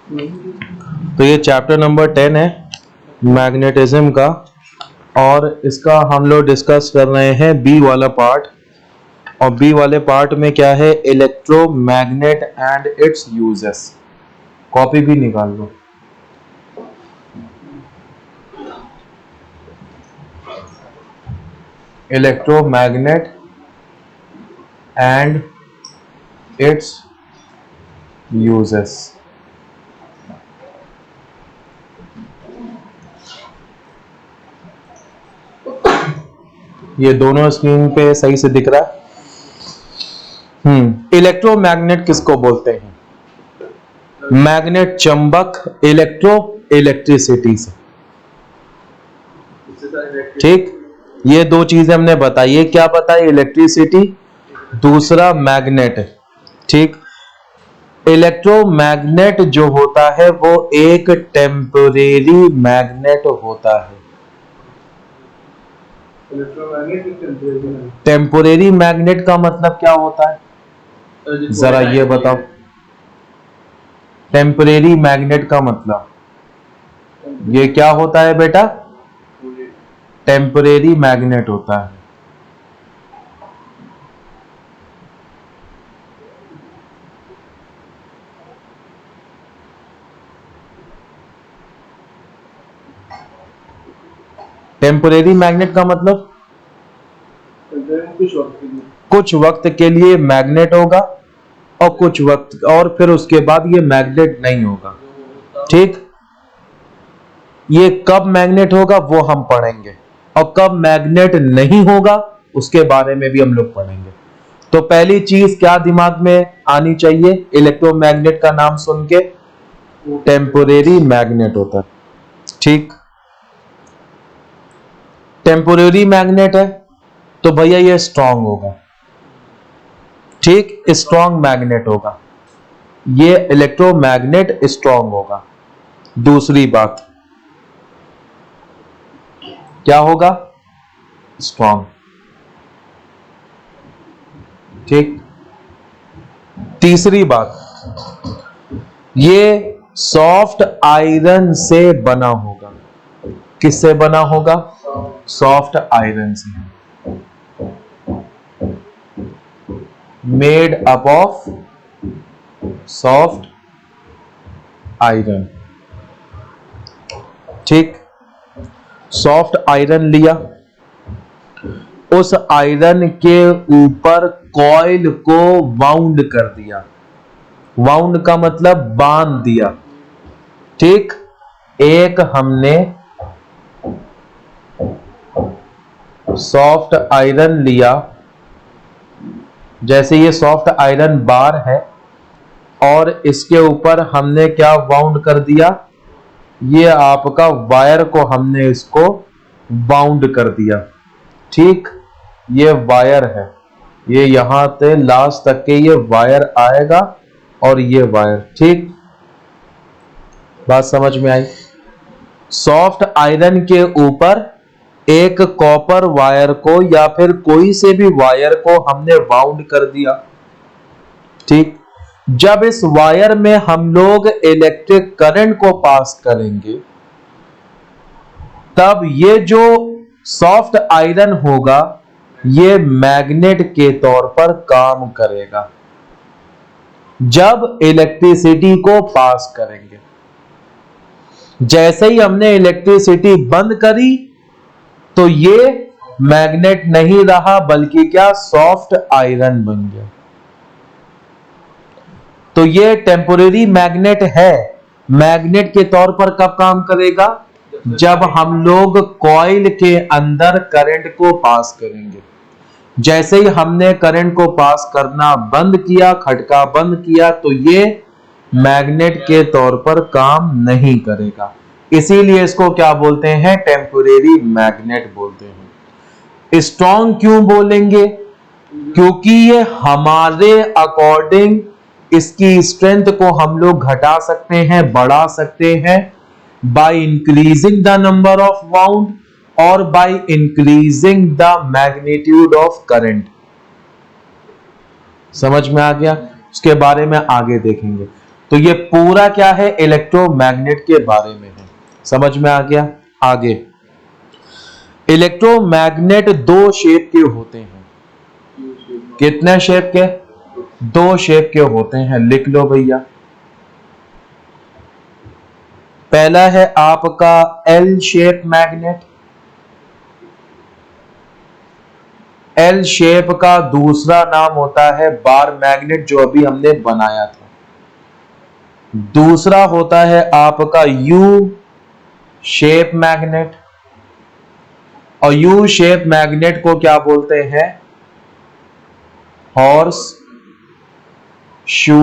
तो ये chapter number 10 है मैग्नेटिज्म का, और इसका हम लोग डिस्कस कर रहे हैं बी वाला पार्ट। और बी वाले पार्ट में क्या है, electromagnet and its uses. Copy भी निकाल लो। Electromagnet and its uses. ये दोनों स्क्रीन पे सही से दिख रहा है। इलेक्ट्रोमैग्नेट किसको बोलते हैं? मैग्नेट चंबक, इलेक्ट्रो इलेक्ट्रिसिटी से। ठीक, ये दो चीजें हमने बताई है। क्या बताई? इलेक्ट्रिसिटी, दूसरा मैग्नेट। ठीक, इलेक्ट्रोमैग्नेट जो होता है वो एक टेम्परेरी मैग्नेट होता है। टेम्पोरेरी मैग्नेट का मतलब क्या होता है, जरा ये बताओ। टेम्परेरी मैग्नेट का मतलब ये क्या होता है बेटा? टेम्परेरी मैग्नेट होता है। टेम्परेरी मैग्नेट का मतलब कुछ वक्त के लिए मैग्नेट होगा और कुछ वक्त, और फिर उसके बाद ये मैग्नेट नहीं होगा। ठीक, ये कब मैग्नेट होगा वो हम पढ़ेंगे, और कब मैग्नेट नहीं होगा उसके बारे में भी हम लोग पढ़ेंगे। तो पहली चीज क्या दिमाग में आनी चाहिए इलेक्ट्रोमैग्नेट का नाम सुन के? टेम्पोरेरी मैग्नेट होता है। ठीक, टेम्पोरेरी मैग्नेट है तो भैया ये स्ट्रांग होगा। ठीक, स्ट्रांग मैग्नेट होगा, ये इलेक्ट्रोमैग्नेट स्ट्रांग होगा। दूसरी बात क्या होगा? स्ट्रांग। ठीक, तीसरी बात ये सॉफ्ट आयरन से बना होगा। किससे बना होगा? सॉफ्ट आयरन से। Made up of soft iron. ठीक, सॉफ्ट आयरन लिया, उस आयरन के ऊपर कॉइल को वाउंड कर दिया। वाउंड का मतलब बांध दिया। ठीक, एक हमने सॉफ्ट आयरन लिया, जैसे ये सॉफ्ट आयरन बार है, और इसके ऊपर हमने क्या वाउंड कर दिया? ये आपका वायर को हमने इसको बाउंड कर दिया। ठीक, ये वायर है, ये यहां से लास्ट तक के ये वायर आएगा, और ये वायर। ठीक, बात समझ में आई? सॉफ्ट आयरन के ऊपर एक कॉपर वायर को या फिर कोई से भी वायर को हमने वाउंड कर दिया। ठीक, जब इस वायर में हम लोग इलेक्ट्रिक करंट को पास करेंगे, तब ये जो सॉफ्ट आयरन होगा ये मैग्नेट के तौर पर काम करेगा जब इलेक्ट्रिसिटी को पास करेंगे। जैसे ही हमने इलेक्ट्रिसिटी बंद करी तो ये मैग्नेट नहीं रहा, बल्कि क्या? सॉफ्ट आयरन बन गया। तो ये टेम्पोरेरी मैग्नेट है। मैग्नेट के तौर पर कब काम करेगा? जब हम लोग कॉइल के अंदर करंट को पास करेंगे। जैसे ही हमने करंट को पास करना बंद किया, खटका बंद किया, तो ये मैग्नेट के तौर पर काम नहीं करेगा। इसीलिए इसको क्या बोलते हैं? टेम्पोरेरी मैग्नेट बोलते हैं। स्ट्रॉन्ग क्यों बोलेंगे? क्योंकि ये हमारे अकॉर्डिंग इसकी स्ट्रेंथ को हम लोग घटा सकते हैं, बढ़ा सकते हैं, by increasing the number of wound और by increasing the magnitude of current. समझ में आ गया? उसके बारे में आगे देखेंगे। तो ये पूरा क्या है, इलेक्ट्रोमैग्नेट के बारे में है। समझ में आ गया। आगे, इलेक्ट्रोमैग्नेट दो शेप के होते हैं। कितने शेप के? दो शेप के होते हैं। लिख लो भैया। पहला है आपका L shape magnet. L shape का दूसरा नाम होता है बार मैग्नेट, जो अभी हमने बनाया था। दूसरा होता है आपका यू शेप मैग्नेट। और यू शेप मैग्नेट को क्या बोलते हैं? Horse shoe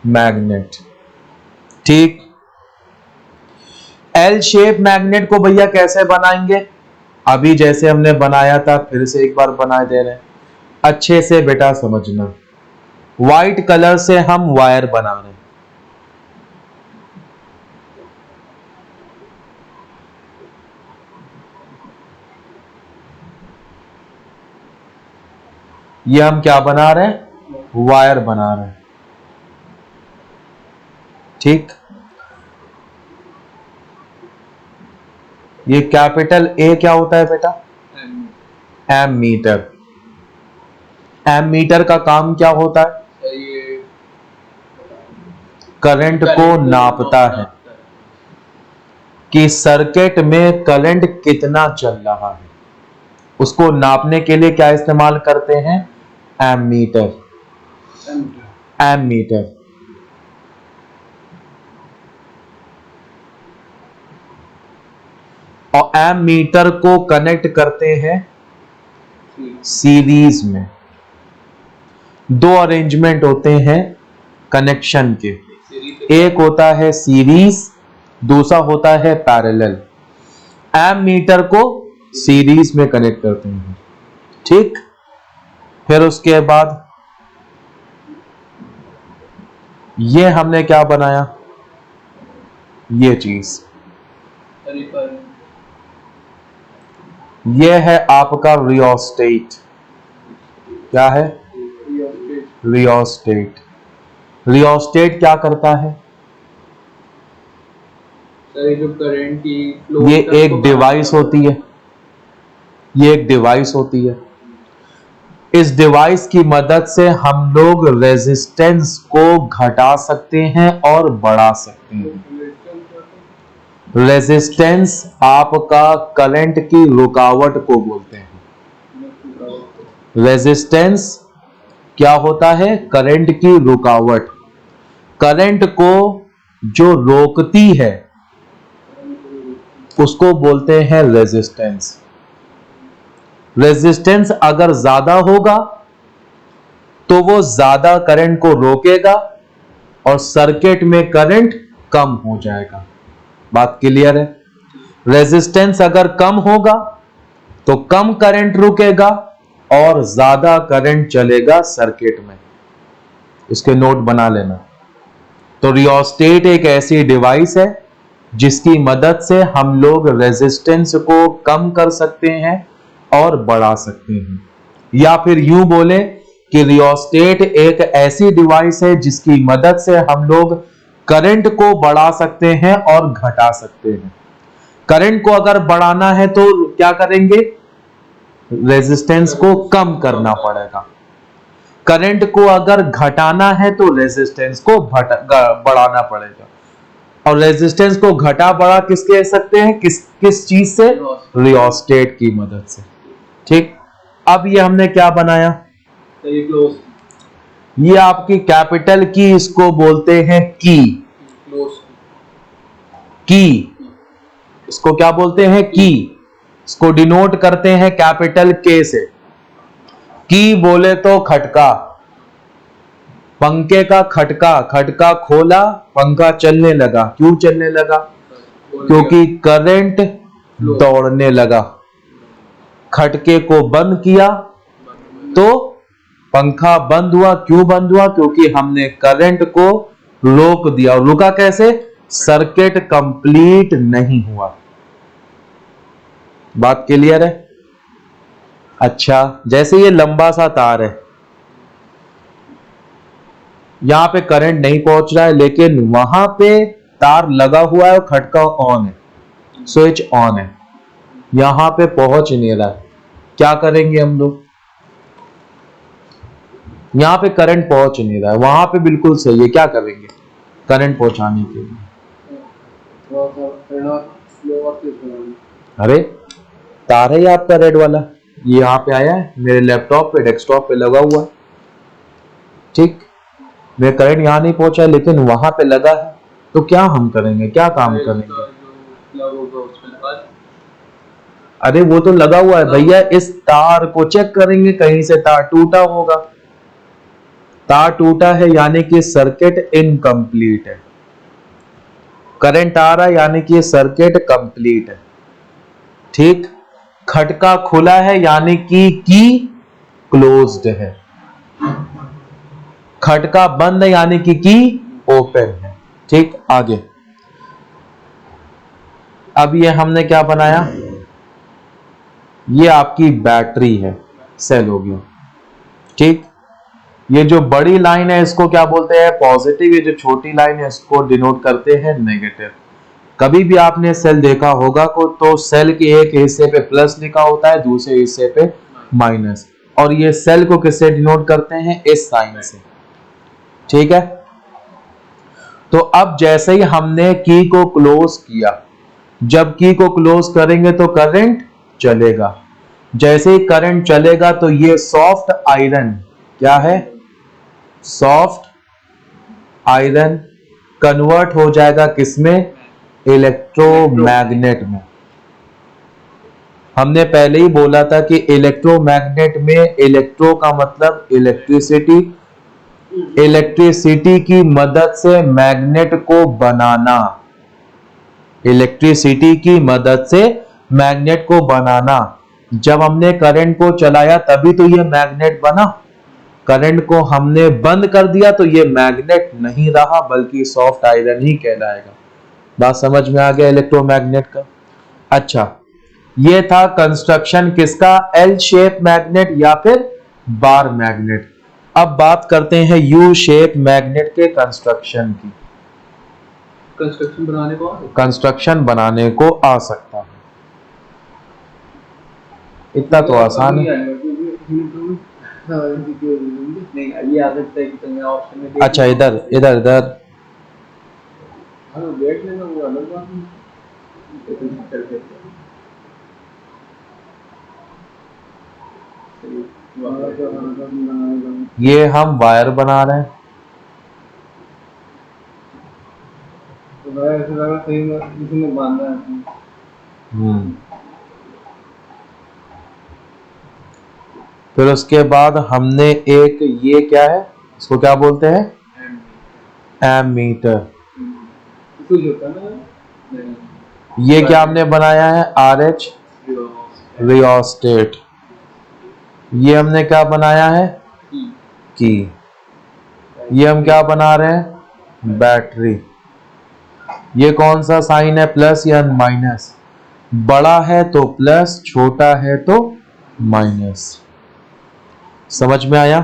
magnet. ठीक। एल शेप मैग्नेट को भैया कैसे बनाएंगे? अभी जैसे हमने बनाया था फिर से एक बार बना दे रहे हैं। अच्छे से बेटा समझना। व्हाइट कलर से हम वायर बना रहे हैं। ये हम क्या बना रहे हैं? वायर बना रहे हैं। ठीक। ये कैपिटल ए क्या होता है बेटा? M meter. एम मीटर का काम क्या होता है? करंट को नापता है कि सर्किट में करंट कितना चल रहा है। उसको नापने के लिए क्या इस्तेमाल करते हैं? M meter. M meter. और एम मीटर को कनेक्ट करते हैं सीरीज में। दो अरेंजमेंट होते हैं कनेक्शन के। एक होता है सीरीज, दूसरा होता है पैरेलल। एम मीटर को सीरीज में कनेक्ट करते हैं। ठीक। फिर उसके बाद ये हमने क्या बनाया? ये चीज, ये है आपका रियोस्टेट। क्या है? रियोस्टेट। रियोस्टेट क्या करता है? जो करंट की ये एक डिवाइस होती है। ये एक डिवाइस होती है। इस डिवाइस की मदद से हम लोग रेजिस्टेंस को घटा सकते हैं और बढ़ा सकते हैं। रेजिस्टेंस आपका करंट की रुकावट को बोलते हैं। रेजिस्टेंस क्या होता है? करंट की रुकावट। करंट को जो रोकती है उसको बोलते हैं रेजिस्टेंस। रेजिस्टेंस अगर ज्यादा होगा तो वो ज्यादा करंट को रोकेगा और सर्किट में करंट कम हो जाएगा। बात क्लियर है? रेजिस्टेंस अगर कम होगा तो कम करंट रुकेगा और ज्यादा करंट चलेगा सर्किट में। इसके नोट बना लेना। तो रियोस्टेट एक ऐसी डिवाइस है जिसकी मदद से हम लोग रेजिस्टेंस को कम कर सकते हैं और बढ़ा सकते हैं। या फिर यूं बोले कि रियोस्टेट एक ऐसी डिवाइस है जिसकी मदद से हम लोग करंट को बढ़ा सकते हैं और घटा सकते हैं। करंट को अगर बढ़ाना है तो क्या करेंगे? रेजिस्टेंस को कम करना पड़ेगा। करंट को अगर घटाना है तो रेजिस्टेंस को बढ़ाना पड़ेगा। और रेजिस्टेंस को घटा बढ़ा किस कह सकते हैं? किस चीज से? रियोस्टेट की मदद से। ठीक। अब ये हमने क्या बनाया? ये आपकी कैपिटल की, इसको बोलते हैं की। की, इसको क्या बोलते हैं? की। इसको डिनोट करते हैं कैपिटल के से। की बोले तो खटका, पंखे का खटका। खटका खोला, पंखा चलने लगा। क्यों चलने लगा? क्योंकि करंट दौड़ने लगा। खटके को बंद किया तो पंखा बंद हुआ। क्यों बंद हुआ? क्योंकि हमने करंट को रोक दिया। और रुका कैसे? सर्किट कंप्लीट नहीं हुआ। बात क्लियर है? अच्छा, जैसे ये लंबा सा तार है, यहां पे करंट नहीं पहुंच रहा है, लेकिन वहां पे तार लगा हुआ है और खटका ऑन है, स्विच ऑन है, यहां पे पहुंच नहीं रहा है। क्या करेंगे हम लोग? यहां पे करंट पहुंच नहीं रहा है, वहां पे बिल्कुल सही है, क्या करेंगे करंट पहुंचाने के लिए? अरे तार है आपका रेड वाला, ये यहाँ पे आया है मेरे लैपटॉप पे, डेस्कटॉप पे लगा हुआ है, ठीक। मेरा करंट यहाँ नहीं पहुंचा है, लेकिन वहां पे लगा है, तो क्या हम करेंगे, क्या काम करेंगे? अरे वो तो लगा हुआ है भैया, इस तार को चेक करेंगे, कहीं से तार टूटा होगा। तार टूटा है यानी कि सर्किट इनकम्प्लीट है। करंट आ रहा है यानी कि सर्किट कंप्लीट है, ठीक। खटका खुला है यानी कि की क्लोज्ड है। खटका बंद है यानी कि की ओपन है, ठीक। आगे अब ये हमने क्या बनाया, ये आपकी बैटरी है, सेल हो गया, ठीक। ये जो बड़ी लाइन है इसको क्या बोलते हैं, पॉजिटिव। ये जो छोटी लाइन है इसको डिनोट करते हैं नेगेटिव। कभी भी आपने सेल देखा होगा को, तो सेल के एक हिस्से पे प्लस लिखा होता है, दूसरे हिस्से पे माइनस, और ये सेल को किससे डिनोट करते हैं, इस साइन से, ठीक है। तो अब जैसे ही हमने की को क्लोज किया, जब की को क्लोज करेंगे तो करंट चलेगा। जैसे ही करंट चलेगा तो ये सॉफ्ट आयरन, क्या है, सॉफ्ट आयरन कन्वर्ट हो जाएगा किसमें, इलेक्ट्रोमैग्नेट में। हमने पहले ही बोला था कि इलेक्ट्रोमैग्नेट में इलेक्ट्रो का मतलब इलेक्ट्रिसिटी, इलेक्ट्रिसिटी की मदद से मैग्नेट को बनाना, इलेक्ट्रिसिटी की मदद से मैग्नेट को बनाना। जब हमने करंट को चलाया तभी तो ये मैग्नेट बना, करंट को हमने बंद कर दिया तो ये मैग्नेट नहीं रहा, बल्कि सॉफ्ट आयरन ही कहलाएगा। बात समझ में आ गया इलेक्ट्रोमैग्नेट का? अच्छा, ये था कंस्ट्रक्शन किसका, एल शेप मैग्नेट या फिर बार मैग्नेट। अब बात करते हैं यू शेप मैग्नेट के कंस्ट्रक्शन की। कंस्ट्रक्शन बनाने को आ सकता है, इतना तो आसान है। अच्छा इधर इधर इधर, ये हम वायर बना रहे हैं, फिर उसके बाद हमने एक, ये क्या है, इसको क्या बोलते हैं, एमीटर। ये क्या हमने बनाया है, RH रियोस्टेट। ये हमने क्या बनाया है, की। ये हम क्या बना रहे हैं, बैटरी। ये कौन सा साइन है, प्लस या माइनस, बड़ा है तो प्लस, छोटा है तो माइनस। समझ में आया?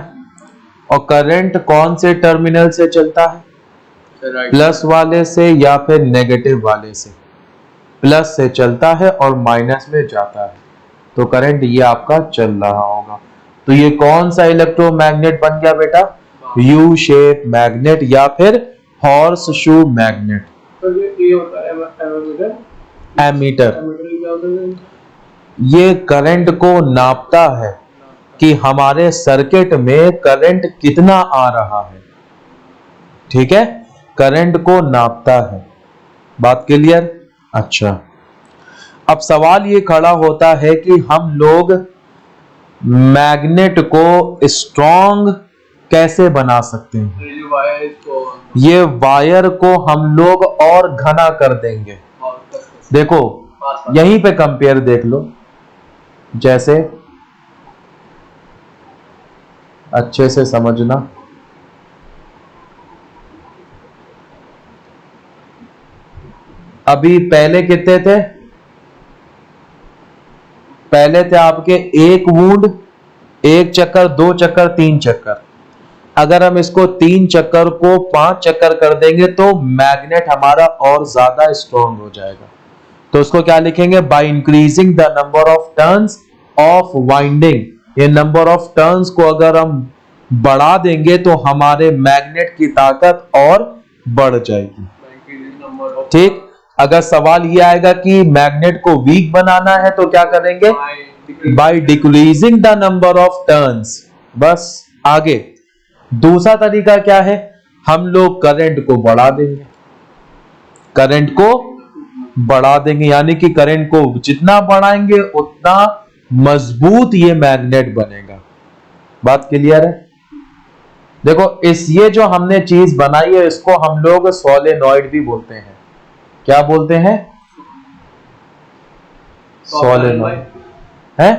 और करंट कौन से टर्मिनल से चलता है, प्लस वाले से या फिर नेगेटिव वाले से, प्लस से चलता है और माइनस में जाता है, तो करंट ये आपका चल रहा होगा। तो ये कौन सा इलेक्ट्रोमैग्नेट बन गया बेटा, यू शेप मैग्नेट या फिर हॉर्स शू मैग्नेट। एमीटर ये करंट को नापता है कि हमारे सर्किट में करंट कितना आ रहा है, ठीक है, करंट को नापता है। बात क्लियर? अच्छा, अब सवाल ये खड़ा होता है कि हम लोग मैग्नेट को स्ट्रॉन्ग कैसे बना सकते हैं। ये वायर को हम लोग और घना कर देंगे। देखो यहीं पे कंपेयर देख लो, जैसे अच्छे से समझना। अभी पहले कितने थे, पहले थे आपके एक वूंड, एक चक्कर, दो चक्कर, तीन चक्कर। अगर हम इसको 3 चक्कर को 5 चक्कर कर देंगे तो मैग्नेट हमारा और ज्यादा स्ट्रॉन्ग हो जाएगा। तो उसको क्या लिखेंगे? Bye increasing the number of turns of winding. ये नंबर ऑफ टर्न्स को अगर हम बढ़ा देंगे तो हमारे मैग्नेट की ताकत और बढ़ जाएगी। ठीक। अगर सवाल ये आएगा कि मैग्नेट को वीक बनाना है तो क्या करेंगे? By decreasing the number of turns. बस। आगे दूसरा तरीका क्या है? हम लोग करंट को बढ़ा देंगे। करंट को बढ़ा देंगे यानी कि करंट को जितना बढ़ाएंगे उतना मजबूत ये मैग्नेट बनेगा। बात क्लियर है? देखो ये जो हमने चीज बनाई है इसको हम लोग सोलेनॉइड भी बोलते हैं। क्या बोलते हैं? सोलेनॉइड है।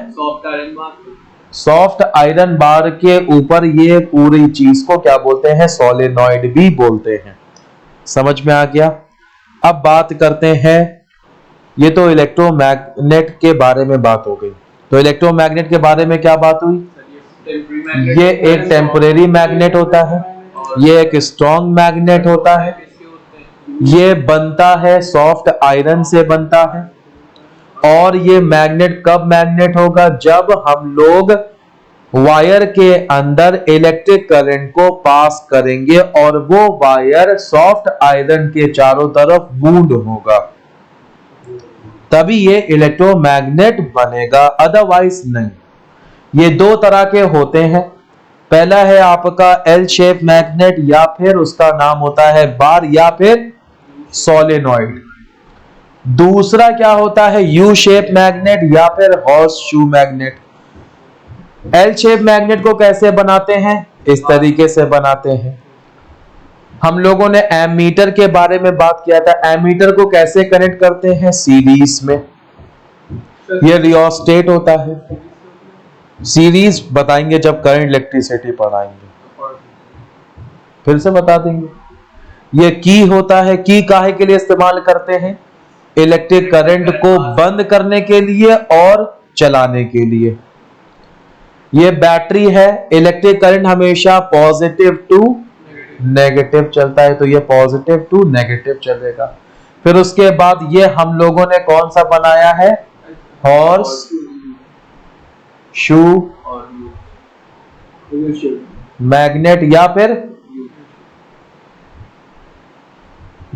सॉफ्ट आयरन बार के ऊपर ये पूरी चीज को क्या बोलते हैं? सोलेनॉइड भी बोलते हैं। समझ में आ गया? अब बात करते हैं, ये तो इलेक्ट्रोमैग्नेट के बारे में बात हो गई। तो इलेक्ट्रोमैग्नेट के बारे में क्या बात हुई? ये एक टेम्परेरी मैग्नेट होता है, ये एक स्ट्रॉन्ग मैग्नेट होता है, ये बनता है सॉफ्ट आयरन से बनता है। और ये मैग्नेट कब मैग्नेट होगा? जब हम लोग वायर के अंदर इलेक्ट्रिक करंट को पास करेंगे और वो वायर सॉफ्ट आयरन के चारों तरफ वूंड होगा, तभी ये इलेक्ट्रोमैग्नेट बनेगा, अदरवाइज नहीं। ये दो तरह के होते हैं। पहला है आपका एल शेप मैग्नेट या फिर उसका नाम होता है बार या फिर सोलेनॉइड। दूसरा क्या होता है? यू शेप मैग्नेट या फिर horse shoe magnet. L shape magnet को कैसे बनाते हैं? इस तरीके से बनाते हैं। हम लोगों ने एमीटर के बारे में बात किया था। एमीटर को कैसे कनेक्ट करते हैं? सीरीज में। ये रियोस्टेट होता है। सीरीज बताएंगे जब करंट इलेक्ट्रिसिटी पढ़ाएंगे, फिर से बता देंगे। ये की होता है। की काहे के लिए इस्तेमाल करते हैं? इलेक्ट्रिक करंट को बंद करने के लिए और चलाने के लिए। ये बैटरी है। इलेक्ट्रिक करंट हमेशा पॉजिटिव टू नेगेटिव चलता है, तो ये पॉजिटिव टू नेगेटिव चलेगा। फिर उसके बाद ये हम लोगों ने कौन सा बनाया है? हॉर्स शू मैग्नेट या फिर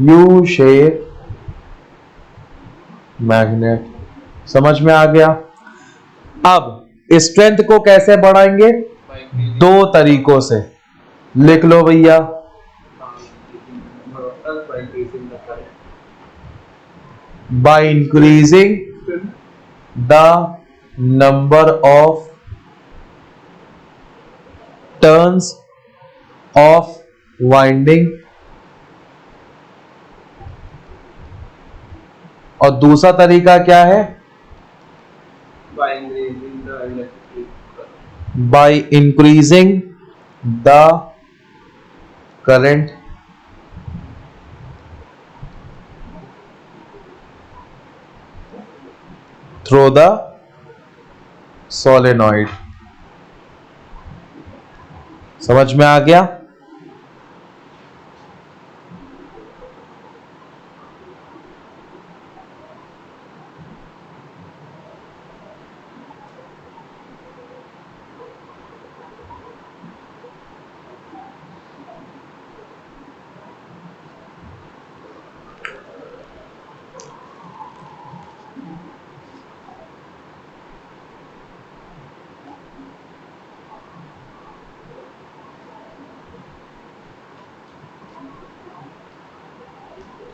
यू शेप मैग्नेट। समझ में आ गया? अब स्ट्रेंथ को कैसे बढ़ाएंगे? दो तरीकों से। लिख लो भैया। Bye increasing the number of turns of winding, और दूसरा तरीका क्या है? Bye increasing the current through the solenoid. समझ में आ गया?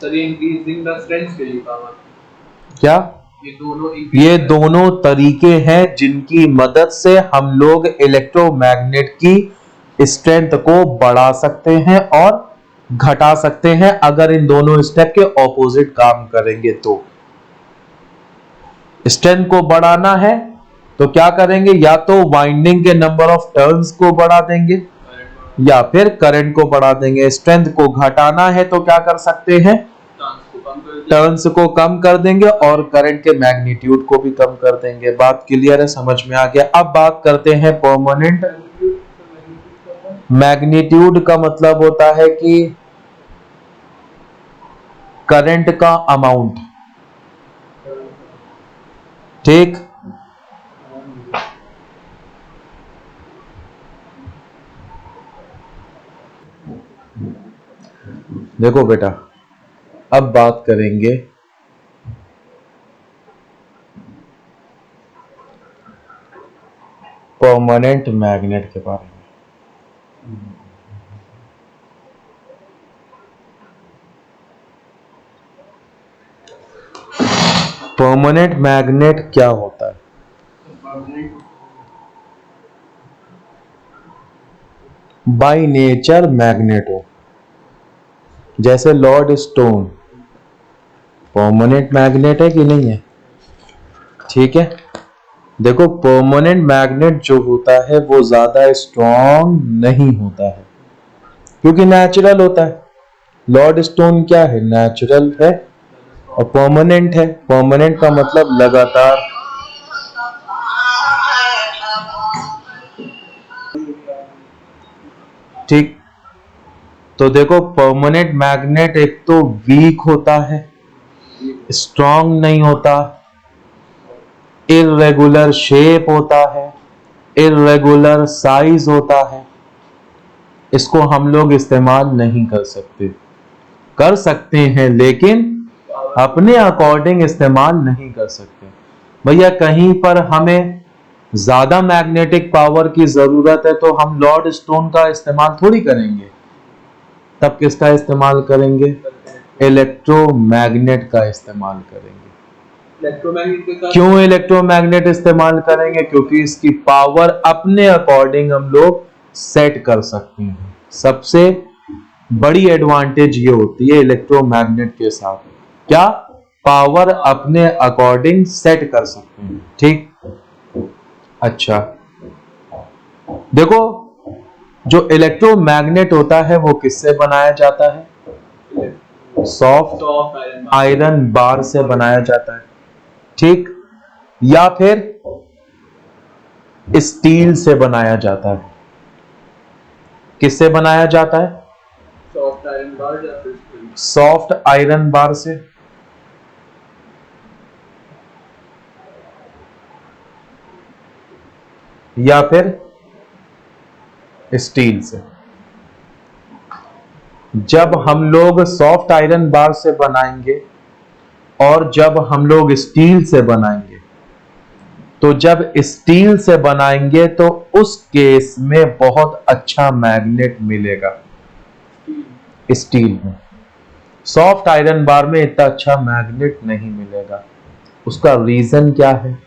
सर ये इंक्रीजिंग द स्ट्रेंथ के लिए काम क्या? ये दोनों दोनों तरीके हैं जिनकी मदद से हम लोग इलेक्ट्रोमैग्नेट की स्ट्रेंथ को बढ़ा सकते हैं और घटा सकते हैं, अगर इन दोनों स्टेप के ऑपोजिट काम करेंगे तो। स्ट्रेंथ को बढ़ाना है तो क्या करेंगे? या तो वाइंडिंग के नंबर ऑफ टर्न्स को बढ़ा देंगे या फिर करंट को बढ़ा देंगे। स्ट्रेंथ को घटाना है तो क्या कर सकते हैं? टर्न्स को कम कर देंगे और करंट के मैग्नीट्यूड को भी कम कर देंगे। बात क्लियर है? समझ में आ गया? अब बात करते हैं परमानेंट मैग्नीट्यूड का मतलब होता है कि करंट का अमाउंट, ठीक। देखो बेटा, अब बात करेंगे परमानेंट मैग्नेट के बारे में। परमानेंट मैग्नेट क्या होता है? बाय नेचर मैग्नेट हो, जैसे लॉर्ड स्टोन परमानेंट मैग्नेट है कि नहीं है? ठीक है। देखो, परमानेंट मैग्नेट जो होता है वो ज्यादा स्ट्रॉन्ग नहीं होता है, क्योंकि नेचुरल होता है। लॉर्ड स्टोन क्या है? नेचुरल है और परमानेंट है। परमानेंट का मतलब लगातार। ठीक। तो देखो, परमानेंट मैग्नेट एक तो वीक होता है, स्ट्रॉन्ग नहीं होता, इर्रेगुलर शेप होता है, इर्रेगुलर साइज होता है। इसको हम लोग इस्तेमाल नहीं कर सकते, कर सकते हैं लेकिन अपने अकॉर्डिंग इस्तेमाल नहीं कर सकते। भैया कहीं पर हमें ज्यादा मैग्नेटिक पावर की जरूरत है तो हम लॉर्ड स्टोन का इस्तेमाल थोड़ी करेंगे, तब किसका इस्तेमाल करेंगे? इलेक्ट्रोमैग्नेट का इस्तेमाल करेंगे। क्यों इलेक्ट्रोमैग्नेट इस्तेमाल करेंगे? क्योंकि इसकी पावर अपने अकॉर्डिंग हम लोग सेट कर सकते हैं। सबसे बड़ी एडवांटेज ये होती है इलेक्ट्रोमैग्नेट के साथ, क्या? पावर अपने अकॉर्डिंग सेट कर सकते हैं। ठीक। अच्छा, देखो, जो इलेक्ट्रोमैग्नेट होता है वो किससे बनाया जाता है? सॉफ्ट आयरन बार से बनाया जाता है, ठीक, या फिर स्टील से बनाया जाता है। किससे बनाया जाता है? सॉफ्ट आयरन बार या फिर स्टील? सॉफ्ट आयरन बार से, या फिर स्टील से। जब हम लोग सॉफ्ट आयरन बार से बनाएंगे और जब हम लोग स्टील से बनाएंगे, तो जब स्टील से बनाएंगे तो उस केस में बहुत अच्छा मैग्नेट मिलेगा स्टील में। सॉफ्ट आयरन बार में इतना अच्छा मैग्नेट नहीं मिलेगा। उसका रीजन क्या है?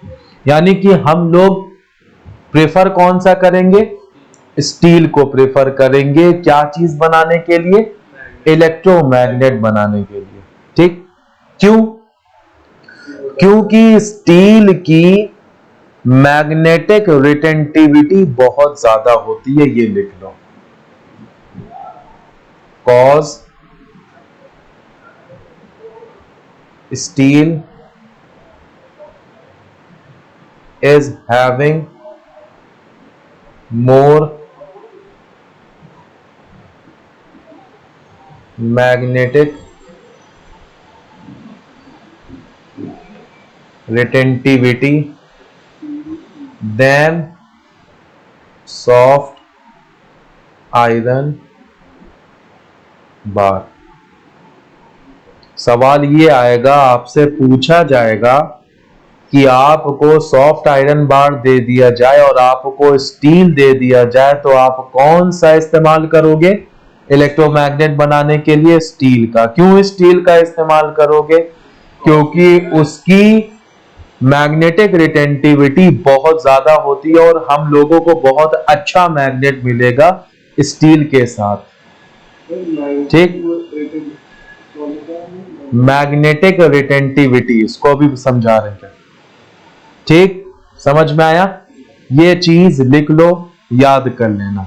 यानी कि हम लोग प्रेफर कौन सा करेंगे? स्टील को प्रेफर करेंगे। क्या चीज बनाने के लिए? इलेक्ट्रोमैग्नेट बनाने के लिए। ठीक। क्यों? क्योंकि स्टील की मैग्नेटिक रिटेंटिविटी बहुत ज्यादा होती है। ये लिख लो, cause steel is having more magnetic retentivity than soft iron bar। सवाल ये आएगा, आपसे पूछा जाएगा कि आपको सॉफ्ट आयरन बार दे दिया जाए और आपको स्टील दे दिया जाए, तो आप कौन सा इस्तेमाल करोगे इलेक्ट्रोमैग्नेट बनाने के लिए? स्टील का। क्यों स्टील का इस्तेमाल करोगे? क्योंकि उसकी मैग्नेटिक रिटेंटिविटी बहुत ज्यादा होती है और हम लोगों को बहुत अच्छा मैग्नेट मिलेगा स्टील के साथ। ठीक। मैग्नेटिक रिटेंटिविटी, इसको भी समझा रहे हैं। ठीक, समझ में आया? ये चीज लिख लो, याद कर लेना।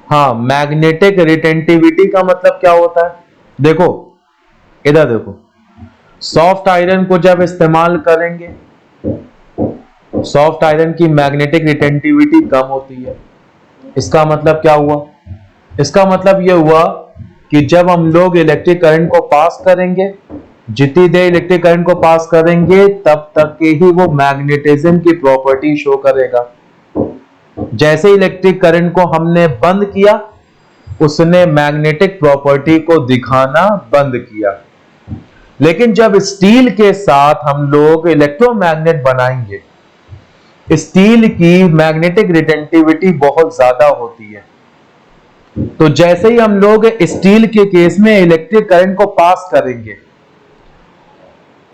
हाँ, मैग्नेटिक रिटेंटिविटी का मतलब क्या होता है? देखो, इधर देखो, सॉफ्ट आयरन को जब इस्तेमाल करेंगे, सॉफ्ट आयरन की मैग्नेटिक रिटेंटिविटी कम होती है। इसका मतलब क्या हुआ? इसका मतलब यह हुआ कि जब हम लोग इलेक्ट्रिक करंट को पास करेंगे, जितनी देर इलेक्ट्रिक करंट को पास करेंगे तब तक के ही वो मैग्नेटिज्म की प्रॉपर्टी शो करेगा। जैसे इलेक्ट्रिक करंट को हमने बंद किया, उसने मैग्नेटिक प्रॉपर्टी को दिखाना बंद किया। लेकिन जब स्टील के साथ हम लोग इलेक्ट्रोमैग्नेट बनाएंगे, स्टील की मैग्नेटिक रिटेंटिविटी बहुत ज्यादा होती है। तो जैसे ही हम लोग स्टील के केस में इलेक्ट्रिक करंट को पास करेंगे,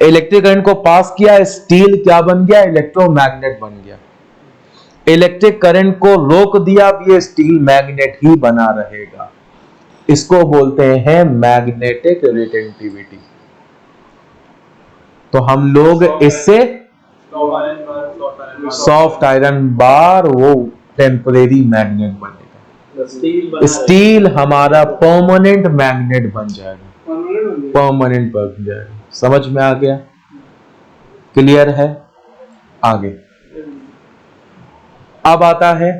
इलेक्ट्रिक करंट को पास किया, स्टील क्या बन गया? इलेक्ट्रोमैग्नेट बन गया। इलेक्ट्रिक करंट को रोक दिया, अब ये स्टील मैग्नेट ही बना रहेगा। इसको बोलते हैं मैग्नेटिक रिटेंटिविटी। तो हम लोग इससे सॉफ्ट आयरन बार वो टेम्परेरी मैग्नेट बनेगा, स्टील हमारा परमानेंट मैग्नेट बन जाएगा, परमानेंट बन जाएगा। समझ में आ गया? क्लियर है? आगे अब आता है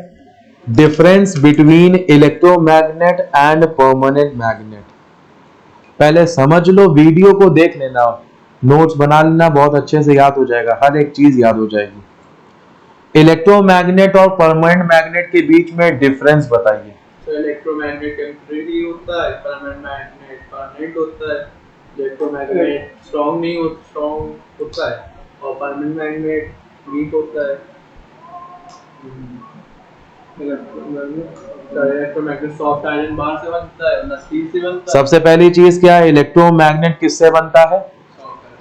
difference between electromagnet and permanent magnet. पहले समझ लो, वीडियो को देख लेना, नोट्स बना लेना, बहुत अच्छे से याद हो जाएगा, हर एक चीज याद हो जाएगी। इलेक्ट्रोमैग्नेट और परमानेंट मैग्नेट के बीच में डिफरेंस बताइए। तो इलेक्ट्रोमैग्नेट टेम्परेरी होता है, परमानेंट मैग्नेट परमानेंट होता है। इलेक्ट्रोमैग्नेट स्ट्रॉन्ग नहीं हो स्ट्रॉन्ग होता है और परमानेंट मैग्नेट वीक होता है। इलेक्ट्रोमैग्नेट सॉफ्ट आयरन बार से बनता है ना स्टील से बनता है। सबसे पहली चीज क्या है? इलेक्ट्रोमैग्नेट किससे बनता है?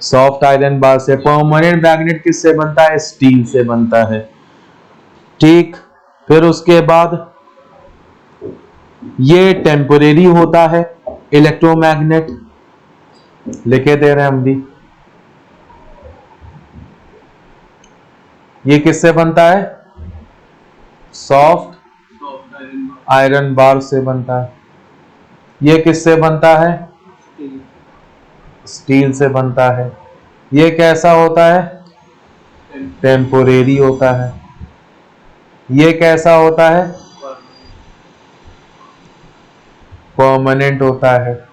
सॉफ्ट आयरन बार से। परमानेंट मैग्नेट किससे बनता है? स्टील से बनता है। ठीक, फिर उसके बाद ये टेम्परेरी होता है इलेक्ट्रोमैग्नेट, लिखे दे रहे हैं हम भी। ये किससे बनता है? सॉफ्ट आयरन बार से बनता है। ये किससे बनता है? स्टील से बनता है। ये कैसा होता है? टेम्पोरेरी होता है। ये कैसा होता है? परमानेंट होता है।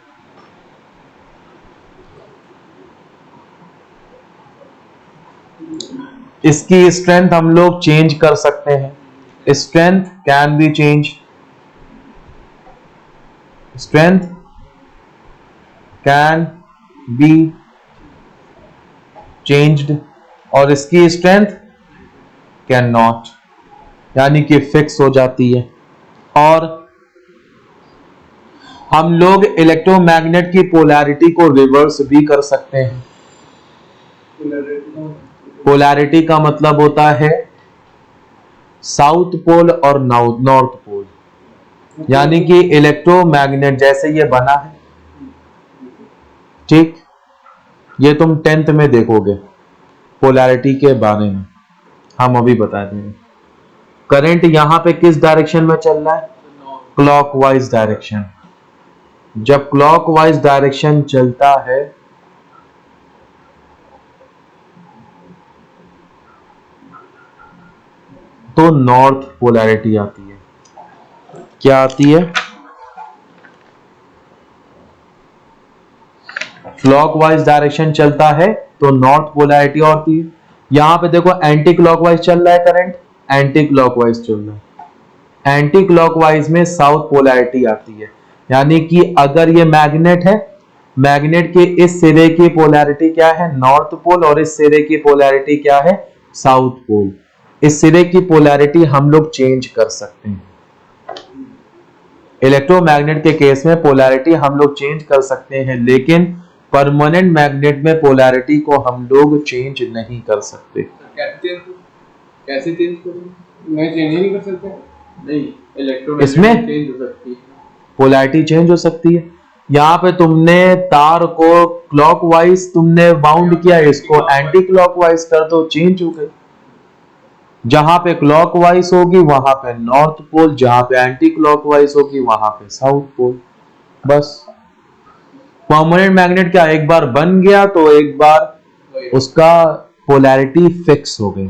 इसकी स्ट्रेंथ हम लोग चेंज कर सकते हैं। Strength can be change, strength can be changed, और इसकी स्ट्रेंथ कैन नॉट, यानी कि फिक्स हो जाती है। और हम लोग इलेक्ट्रोमैग्नेट की पोलैरिटी को रिवर्स भी कर सकते हैं। पोलैरिटी का मतलब होता है साउथ पोल और नॉर्थ पोल, यानी कि इलेक्ट्रोमैग्नेट जैसे ये बना है, ठीक, ये तुम 10th में देखोगे पोलैरिटी के बारे में, हम अभी बता देंगे। करंट यहां पे किस डायरेक्शन में चल रहा है? Clockwise direction. जब क्लॉकवाइज डायरेक्शन चलता है तो नॉर्थ पोलैरिटी आती है। क्या आती है? क्लॉकवाइज डायरेक्शन चलता है तो नॉर्थ पोलैरिटी आती है। यहां पे देखो एंटी क्लॉकवाइज चल रहा है करंट, एंटी क्लॉकवाइज चल रहा है। एंटी क्लॉकवाइज में साउथ पोलैरिटी आती है, यानी कि अगर ये मैग्नेट है, मैग्नेट के इस सिरे की पोलैरिटी क्या है? नॉर्थ पोल, और इस सिरे की पोलैरिटी क्या है? South pole. इस सिरे की पोलैरिटी हम लोग चेंज कर सकते हैं। इलेक्ट्रोमैग्नेट के केस में पोलैरिटी हम लोग चेंज कर सकते हैं, लेकिन परमानेंट मैग्नेट में पोलैरिटी को हम लोग चेंज नहीं कर सकते। कैसे चेंज करूं? मैं चेंज ही नहीं कर सकते। नहीं, इलेक्ट्रोमैग्नेट इसमें चेंज हो सकती है, पोलैरिटी चेंज हो सकती है। यहाँ पे तुमने तार को क्लॉकवाइज तुमने बाउंड किया, इसको एंटी क्लॉकवाइज कर दो, चेंज हो गई। जहां पे क्लॉकवाइज होगी वहां पे नॉर्थ पोल, जहां पे एंटी क्लॉकवाइज होगी वहां पे साउथ पोल। बस परमानेंट मैग्नेट क्या एक बार बन गया तो एक बार उसका पोलैरिटी फिक्स हो गई।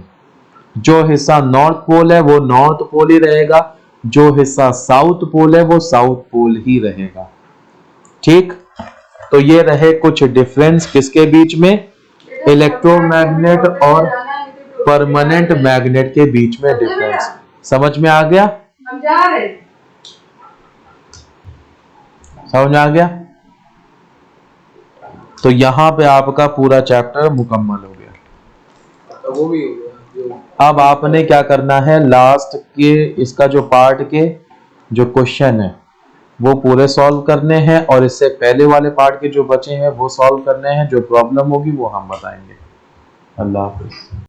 जो हिस्सा नॉर्थ पोल है वो नॉर्थ पोल ही रहेगा, जो हिस्सा साउथ पोल है वो साउथ पोल ही रहेगा। ठीक, तो ये रहे कुछ डिफरेंस किसके बीच में, इलेक्ट्रोमैग्नेट और परमानेंट मैग्नेट के बीच में डिफरेंस। समझ में आ गया? समझ में आ गया? तो यहां पे आपका पूरा चैप्टर मुकम्मल हो गया। तो वो भी हो गया जो अब आपने क्या करना है, लास्ट के इसका जो पार्ट के जो क्वेश्चन है वो पूरे सॉल्व करने हैं, और इससे पहले वाले पार्ट के जो बचे हैं वो सॉल्व करने हैं। जो प्रॉब्लम होगी वो हम बताएंगे। अल्लाह हाफिज।